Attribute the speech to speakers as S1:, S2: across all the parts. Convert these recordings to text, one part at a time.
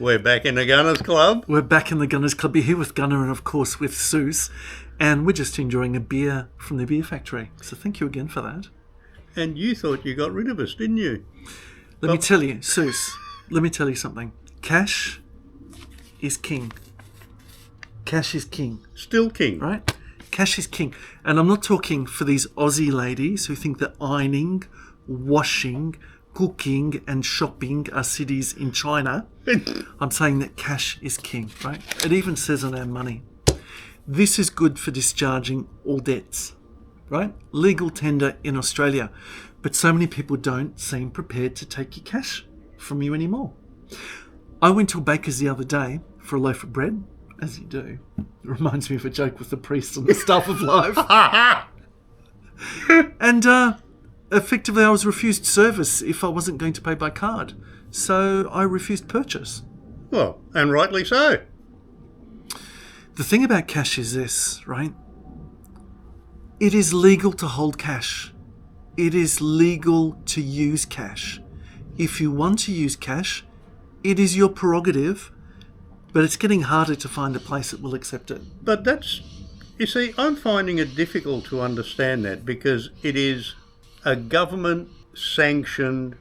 S1: We're back in the Gunners Club.
S2: We're back in the Gunners Club. You're here with Gunner and, of course, with Seuss. And we're just enjoying a beer from the beer factory. So thank you again for that.
S1: And you thought you got rid of us, didn't you?
S2: Let me tell you, Seuss, let me tell you something. Cash is king. Cash is king.
S1: Still king.
S2: Right? Cash is king. And I'm not talking for these Aussie ladies who think that ironing, washing, cooking and shopping are cities in China. I'm saying that cash is king, right? It even says on our money. This is good for discharging all debts, right? Legal tender in Australia. But so many people don't seem prepared to take your cash from you anymore. I went to a baker's the other day for a loaf of bread, as you do. It reminds me of a joke with the priest and the staff of life. And effectively, I was refused service if I wasn't going to pay by card. So I refused purchase.
S1: Well, and rightly so.
S2: The thing about cash is this, right? It is legal to hold cash. It is legal to use cash. If you want to use cash, it is your prerogative, but it's getting harder to find a place that will accept it.
S1: But that's, you see, I'm finding it difficult to understand that because it is a government-sanctioned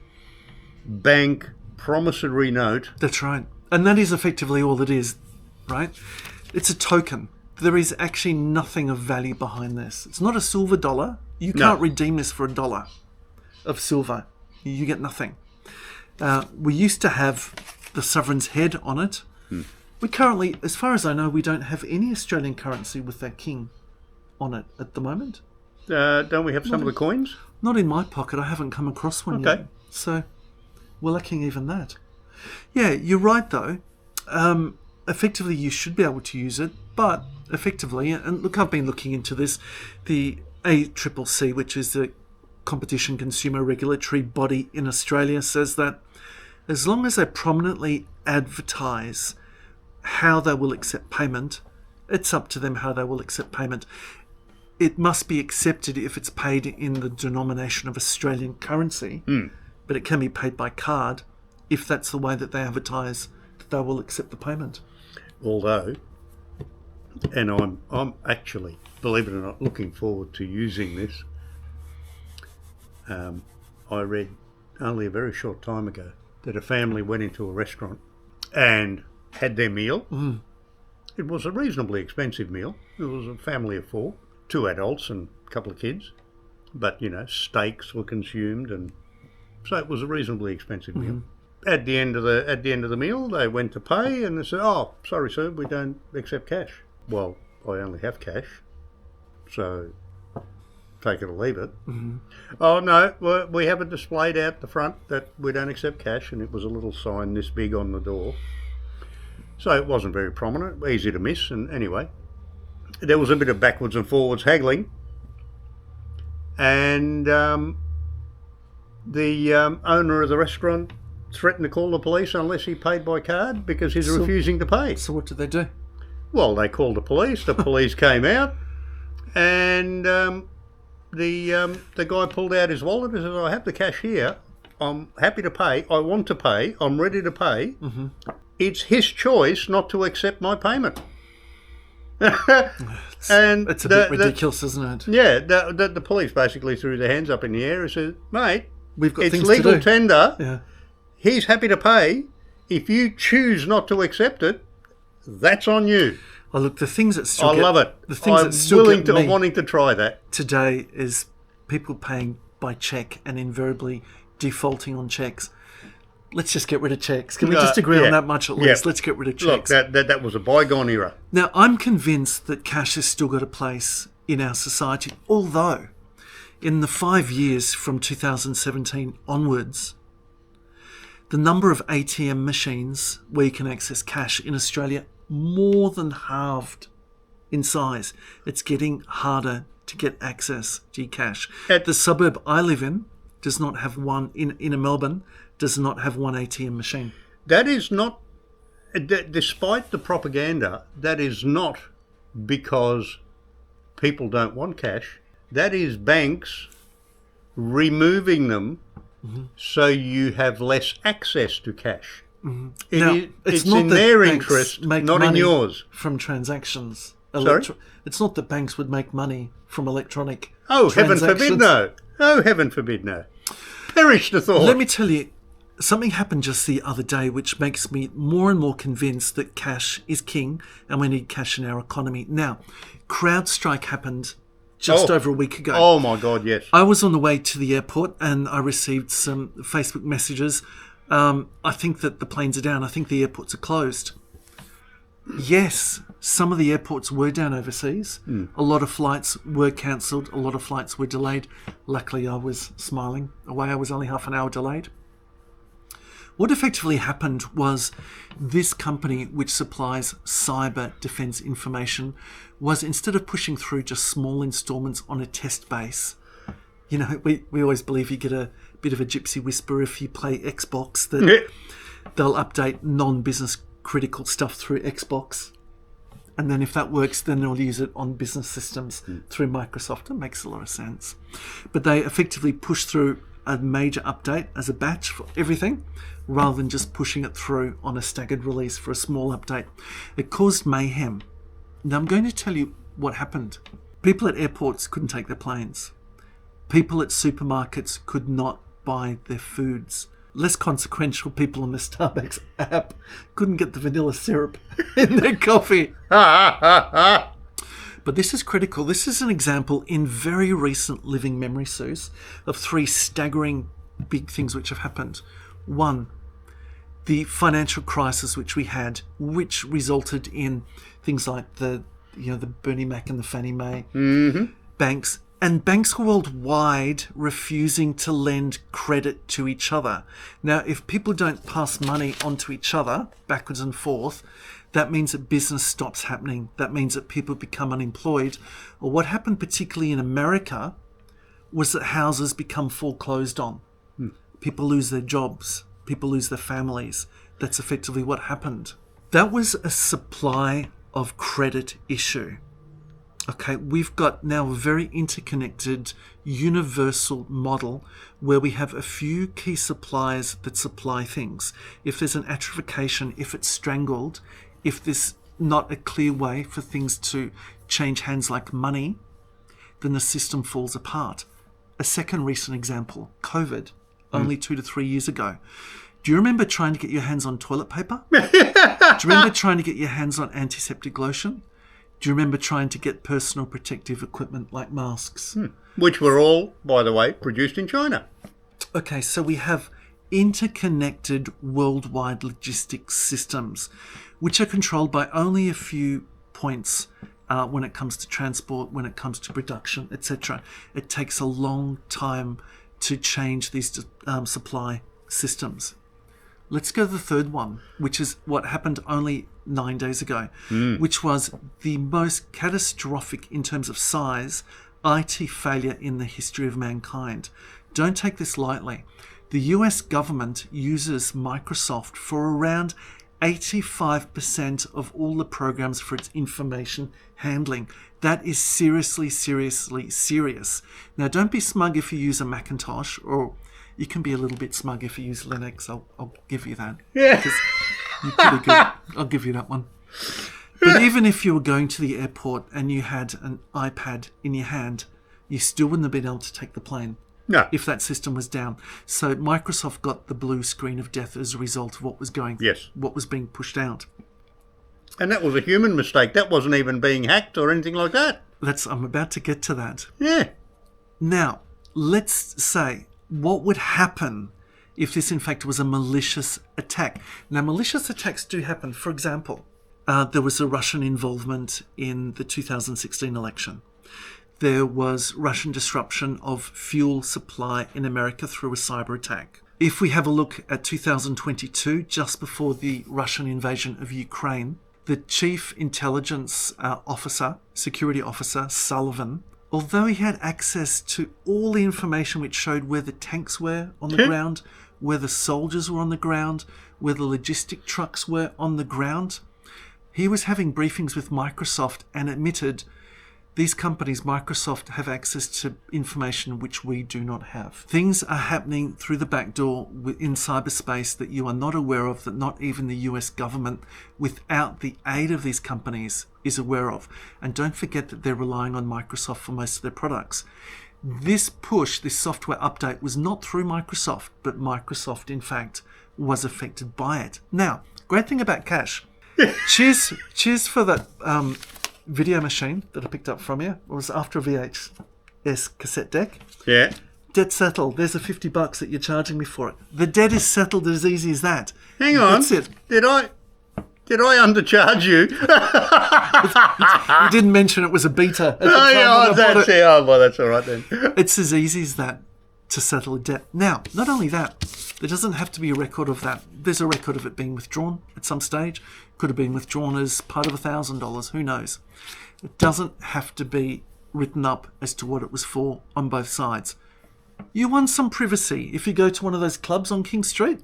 S1: bank promissory note.
S2: That's right. And that is effectively all it is, right? It's a token. There is actually nothing of value behind this. It's not a silver dollar. You can't redeem this for $1 of silver. You get nothing. We used to have the sovereign's head on it. We currently, as far as I know, we don't have any Australian currency with that king on it at the moment.
S1: Don't we have some of the coins?
S2: Not in my pocket. I haven't come across one yet. So we're lacking even that. Yeah, you're right though. Effectively, you should be able to use it, but effectively, and look, I've been looking into this, the ACCC, which is the Competition Consumer Regulatory Body in Australia, says that as long as they prominently advertise how they will accept payment, it's up to them how they will accept payment. It must be accepted if it's paid in the denomination of Australian currency, but it can be paid by card if that's the way that they advertise that they will accept the payment.
S1: Although, and I'm actually, believe it or not, looking forward to using this. I read only a very short time ago that a family went into a restaurant and had their meal. It was a reasonably expensive meal. It was a family of 4, 2 adults and a couple of kids. But, you know, steaks were consumed, and so it was a reasonably expensive meal. At the end of the meal, they went to pay, and they said, "Oh, sorry, sir, we don't accept cash." Well, I only have cash, so take it or leave it. Oh no, we have it displayed out the front that we don't accept cash, and it was a little sign this big on the door. So it wasn't very prominent, easy to miss, and anyway, there was a bit of backwards and forwards haggling, and the owner of the restaurant threatened to call the police unless he paid by card because he's refusing to pay.
S2: So what did they do?
S1: Well, they called the police. The police came out, and the guy pulled out his wallet and said, "I have the cash here. I'm happy to pay. I want to pay. I'm ready to pay. It's his choice not to accept my payment." And
S2: it's a bit ridiculous, isn't it?
S1: Yeah, the police basically threw their hands up in the air and said, "Mate,
S2: we've got
S1: it's
S2: things
S1: legal
S2: to do.
S1: tender.
S2: Yeah.
S1: He's happy to pay. If you choose not to accept it, that's on you."
S2: Oh, look, the things that still
S1: I love it.
S2: The things
S1: I'm
S2: that still get me
S1: wanting to try that
S2: today is people paying by cheque and invariably defaulting on cheques. Let's just get rid of cheques. Can we just agree on that much at least? Let's get rid of cheques.
S1: Look, that was a bygone era.
S2: Now, I'm convinced that cash has still got a place in our society, although in the 5 years from 2017 onwards, the number of ATM machines where you can access cash in Australia more than halved in size. It's getting harder to get access to cash. The suburb I live in does not have one, in Melbourne, does not have one ATM machine.
S1: That is not, despite the propaganda, that is not because people don't want cash. That is banks removing them so you have less access to cash.
S2: Now,
S1: It's
S2: not
S1: in
S2: that
S1: their
S2: banks
S1: interest,
S2: make
S1: not in
S2: money
S1: yours.
S2: from transactions.
S1: Sorry?
S2: It's not that banks would make money from electronic
S1: Oh, heaven
S2: transactions.
S1: forbid no. Oh, heaven forbid no. Perish the thought.
S2: Let me tell you, something happened just the other day which makes me more and more convinced that cash is king and we need cash in our economy. Now, CrowdStrike happened just over a week ago.
S1: Oh, my God, yes.
S2: I was on the way to the airport and I received some Facebook messages. I think that the planes are down. I think the airports are closed. Yes, some of the airports were down overseas. A lot of flights were cancelled. A lot of flights were delayed. Luckily, I was smiling away. I was only half an hour delayed. What effectively happened was this company, which supplies cyber defense information, was instead of pushing through just small installments on a test base, you know, we always believe you get a bit of a gypsy whisper if you play Xbox, that they'll update non-business critical stuff through Xbox. And then if that works, then they'll use it on business systems through Microsoft. It makes a lot of sense. But they effectively push through a major update as a batch for everything, rather than just pushing it through on a staggered release for a small update. It caused mayhem. Now I'm going to tell you what happened. People at airports couldn't take their planes. People at supermarkets could not buy their foods. Less consequential people on the Starbucks app couldn't get the vanilla syrup in their coffee. But this is critical. This is an example in very recent living memory, Suze, of three staggering big things which have happened. One, the financial crisis which we had, which resulted in things like the Bernie Mac and the Fannie Mae, banks, and banks worldwide refusing to lend credit to each other. Now, if people don't pass money on to each other backwards and forth, that means that business stops happening. That means that people become unemployed. Or what happened particularly in America was that houses become foreclosed on. People lose their jobs. People lose their families. That's effectively what happened. That was a supply of credit issue. Okay, we've got now a very interconnected, universal model where we have a few key suppliers that supply things. If there's an atrophication, if it's strangled, if there's not a clear way for things to change hands like money, then the system falls apart. A second recent example, COVID, only 2 to 3 years ago. Do you remember trying to get your hands on toilet paper? Do you remember trying to get your hands on antiseptic lotion? Do you remember trying to get personal protective equipment like masks?
S1: Which were all, by the way, produced in China.
S2: Okay, so we have interconnected worldwide logistics systems, which are controlled by only a few points when it comes to transport, when it comes to production, etc. It takes a long time to change these supply systems. Let's go to the third one, which is what happened only 9 days ago, which was the most catastrophic in terms of size IT failure in the history of mankind. Don't take this lightly. The US government uses Microsoft for around 85% of all the programs for its information handling. That is seriously, seriously serious. Now, don't be smug if you use a Macintosh, or you can be a little bit smug if you use Linux. I'll give you that.
S1: Yeah.
S2: You're pretty good. I'll give you that one. But even if you were going to the airport and you had an iPad in your hand, you still wouldn't have been able to take the plane.
S1: No.
S2: If that system was down. So Microsoft got the blue screen of death as a result of what was what was being pushed out.
S1: And that was a human mistake. That wasn't even being hacked or anything like that.
S2: I'm about to get to that.
S1: Yeah.
S2: Now, let's say, what would happen if this in fact was a malicious attack? Now, malicious attacks do happen. For example, there was a Russian involvement in the 2016 election. There was Russian disruption of fuel supply in America through a cyber attack. If we have a look at 2022, just before the Russian invasion of Ukraine, the chief intelligence officer, security officer, Sullivan, although he had access to all the information which showed where the tanks were on the ground, where the soldiers were on the ground, where the logistic trucks were on the ground, he was having briefings with Microsoft and admitted these companies, Microsoft, have access to information which we do not have. Things are happening through the back door in cyberspace that you are not aware of, that not even the US government, without the aid of these companies, is aware of. And don't forget that they're relying on Microsoft for most of their products. This push, this software update, was not through Microsoft, but Microsoft, in fact, was affected by it. Now, great thing about cash. cheers for that video machine that I picked up from you. It was after a VHS cassette deck.
S1: Yeah.
S2: Debt settled. There's a $50 that you're charging me for it. The debt is settled as easy as that.
S1: Hang on.
S2: That's it.
S1: Did I undercharge you?
S2: You didn't mention it was a beta. At the time
S1: that's all right then.
S2: It's as easy as that to settle a debt. Now, not only that, there doesn't have to be a record of that. There's a record of it being withdrawn at some stage. Could have been withdrawn as part of $1,000. Who knows? It doesn't have to be written up as to what it was for on both sides. You want some privacy if you go to one of those clubs on King Street,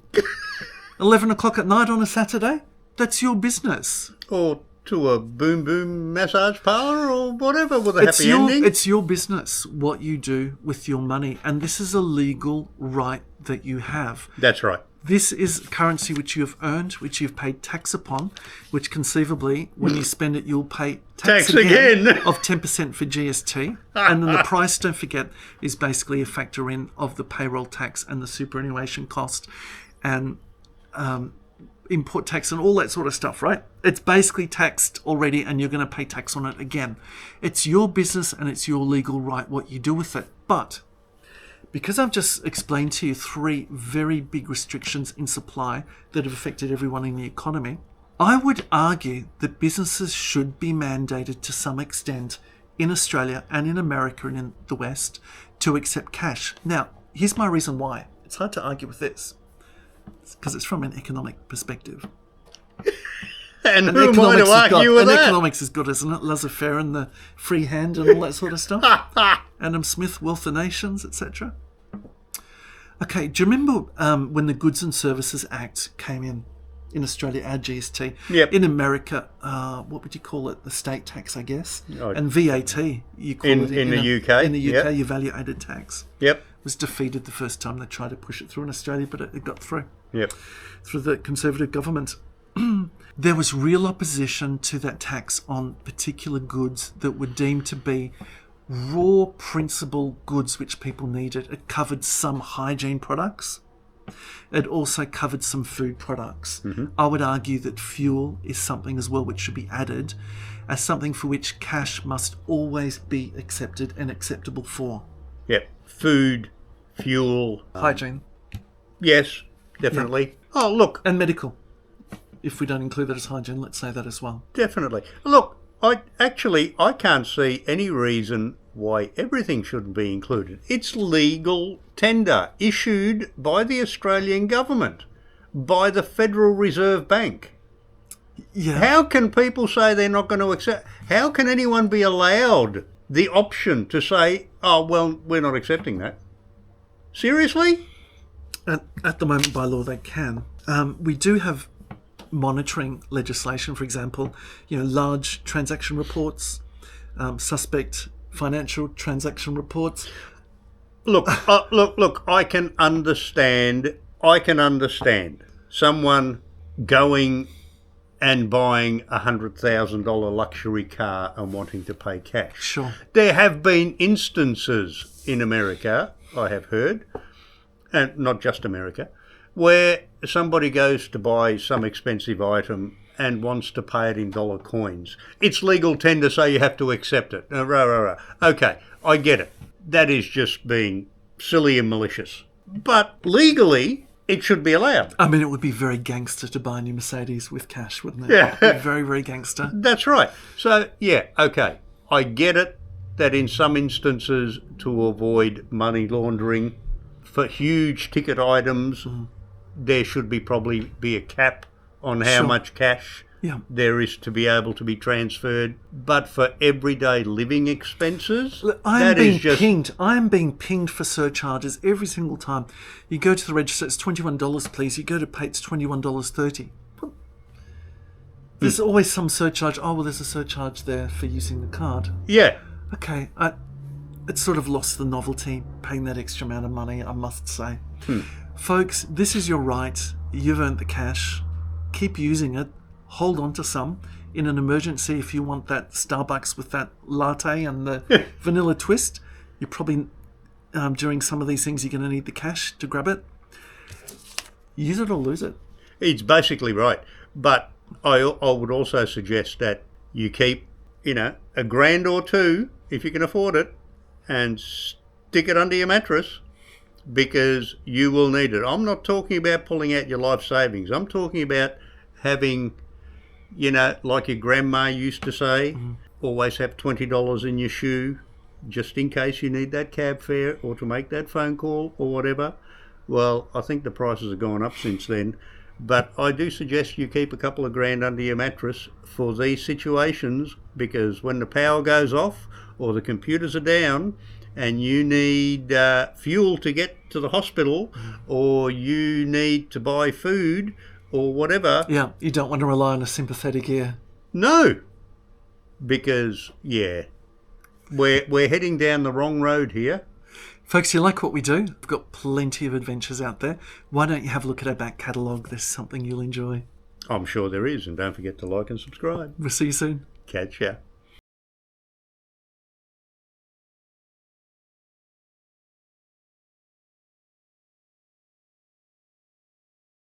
S2: 11 o'clock at night on a Saturday. That's your business.
S1: Or to a boom boom massage parlour or whatever with a happy ending.
S2: It's your business what you do with your money, and this is a legal right that you have.
S1: That's right.
S2: This is currency which you have earned, which you've paid tax upon, which conceivably, when you spend it, you'll pay tax again of 10% for GST. And then the price, don't forget, is basically a factor in of the payroll tax and the superannuation cost and import tax and all that sort of stuff, right? It's basically taxed already and you're going to pay tax on it again. It's your business and it's your legal right what you do with it. But because I've just explained to you 3 very big restrictions in supply that have affected everyone in the economy, I would argue that businesses should be mandated to some extent in Australia and in America and in the West to accept cash. Now, here's my reason why. It's hard to argue with this. Because it's from an economic perspective.
S1: And who am I to argue with that?
S2: Economics is good, isn't it? Laissez-faire and the free hand and all that sort of stuff. Adam Smith, Wealth of Nations, etc. Okay, do you remember when the Goods and Services Act came in Australia, our GST?
S1: Yep.
S2: In America, what would you call it? The state tax, I guess. Oh. And VAT, you call it.
S1: In the UK?
S2: In the UK, your value-added tax.
S1: Yep.
S2: Was defeated the first time they tried to push it through in Australia, but it got through.
S1: Yep.
S2: Through the Conservative government. There was real opposition to that tax on particular goods that were deemed to be raw principal goods which people needed. It covered some hygiene products. It also covered some food products. Mm-hmm. I would argue that fuel is something as well which should be added as something for which cash must always be accepted and acceptable for.
S1: Yep. Food, fuel.
S2: Hygiene.
S1: Yes, definitely. Yep. Oh, look.
S2: And medical. If we don't include that as hygiene, let's say that as well.
S1: Definitely. Look, I can't see any reason why everything shouldn't be included. It's legal tender issued by the Australian government, by the Federal Reserve Bank.
S2: Yeah.
S1: How can people say they're not going to accept? How can anyone be allowed the option to say, oh, well, we're not accepting that? Seriously?
S2: At the moment, by law, they can. We do have monitoring legislation, for example, large transaction reports, suspect financial transaction reports.
S1: Look, I can understand someone going and buying a $100,000 luxury car and wanting to pay cash.
S2: Sure.
S1: There have been instances in America, I have heard, and not just America, where somebody goes to buy some expensive item and wants to pay it in dollar coins. It's legal tender, so you have to accept it. Okay, I get it. That is just being silly and malicious. But legally, it should be allowed.
S2: I mean, it would be very gangster to buy a new Mercedes with cash, wouldn't it?
S1: Yeah.
S2: It would be very, very gangster.
S1: That's right. So, yeah, okay. I get it that in some instances, to avoid money laundering, for huge ticket items, there should probably be a cap on how much cash there is to be able to be transferred. But for everyday living expenses,
S2: I am being pinged for surcharges every single time. You go to the register, it's $21, please. You go to pay, it's $21.30. There's always some surcharge. Oh, well, there's a surcharge there for using the card.
S1: Yeah.
S2: Okay, it's sort of lost the novelty paying that extra amount of money, I must say. Folks, this is your right. You've earned the cash. Keep using it. Hold on to some. In an emergency, if you want that Starbucks with that latte and the vanilla twist, you're probably, during some of these things, you're going to need the cash to grab it. Use it or lose it.
S1: It's basically right. But I would also suggest that you keep, $1,000 or two, if you can afford it, and stick it under your mattress, because you will need it. I'm not talking about pulling out your life savings. I'm talking about having, like your grandma used to say, always have $20 in your shoe, just in case you need that cab fare or to make that phone call or whatever. Well, I think the prices have gone up since then. But I do suggest you keep a couple of grand under your mattress for these situations, because when the power goes off or the computers are down and you need fuel to get to the hospital, or you need to buy food or whatever.
S2: Yeah, you don't want to rely on a sympathetic ear.
S1: No, because, we're heading down the wrong road here.
S2: Folks, you like what we do? We've got plenty of adventures out there. Why don't you have a look at our back catalogue? There's something you'll enjoy.
S1: I'm sure there is, and don't forget to like and subscribe.
S2: We'll see you soon.
S1: Catch ya.